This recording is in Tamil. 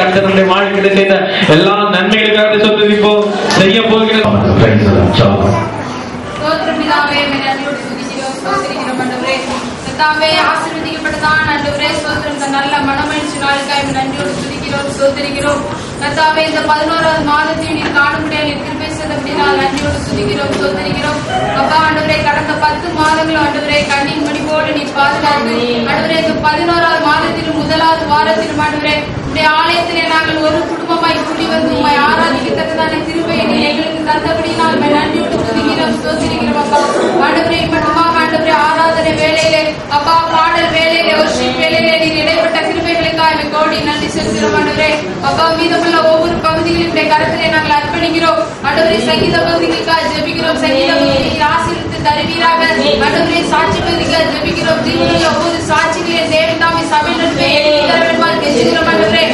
கர்த்தருடைய வாழ்க்கையில செய்த எல்லா நன்மைகளுக்காக சொல்லிப்போம் செய்ய போகிறோம். ஆசீர்வதிக்கப்பட்டதான் ஆண்டவரே ஸ்தோத்திரம். இந்த நல்ல மனமகிழ்ச்சி நாளுக்காக நன்றியோடு துதிக்கிறோம் ஸ்தோத்திரிக்கிறோம். கர்த்தாவே இந்த 11வது மாதத்தையும் நீர் காணும்படியா நீர் கிருபை செய்தபடியால் நன்றியோடு துதிக்கிறோம் ஸ்தோத்திரிக்கிறோம். அப்பா ஆண்டவரே கடந்த 10 மாதங்களும் ஆண்டவரே கண்ணின் மணி போல நீர் பாதுகாத்து ஆண்டவரே இந்த 11வது மாதத்திலும் 1வது வாரத்திலும் ஆண்டவரே உடைய ஆலயத்திலே நாங்கள் ஒரு குடும்பமாய் கூடி வந்து உம்மை ஆராதிக்கத்தக்கதான கிருபையை நீர் எங்களுக்கு தந்தபடியால் நன்றியோடு துதிக்கிறோம் ஸ்தோத்திரிக்கிறோம். அப்பா ஆண்டவரே மட்டுமாக ஆண்டவரே ஆராதனை வேலையிலே அப்பா பாடல் வேலையிலே வர்ஷிப் வேலையிலே நீர் இடைப்பட்ட கிருபைகளுக்காக கோடி நன்றி செலுத்துகிறோம் ஆண்டவரே. அப்பா மீதமுள்ள ஒவ்வொரு பகுதிகளின் கருத்திலே நாங்கள் அர்ப்பணிக்கிறோம் ஆண்டவரே. சங்கீத பகுதிகளுக்காக ஜெபிக்கிறோம். சங்கீத பகுதியை ஆசீர்வதித்து தருவீராக ஆண்டவரே. சாட்சி பகுதிக்காக ஜெபிக்கிறோம். ஜீவனில் ஒவ்வொரு சாட்சிகளே தேவன் தாமே சபையினருமே எழுதி தர வேண்டுமாறு கெஞ்சுகிறோம் ஆண்டவரே.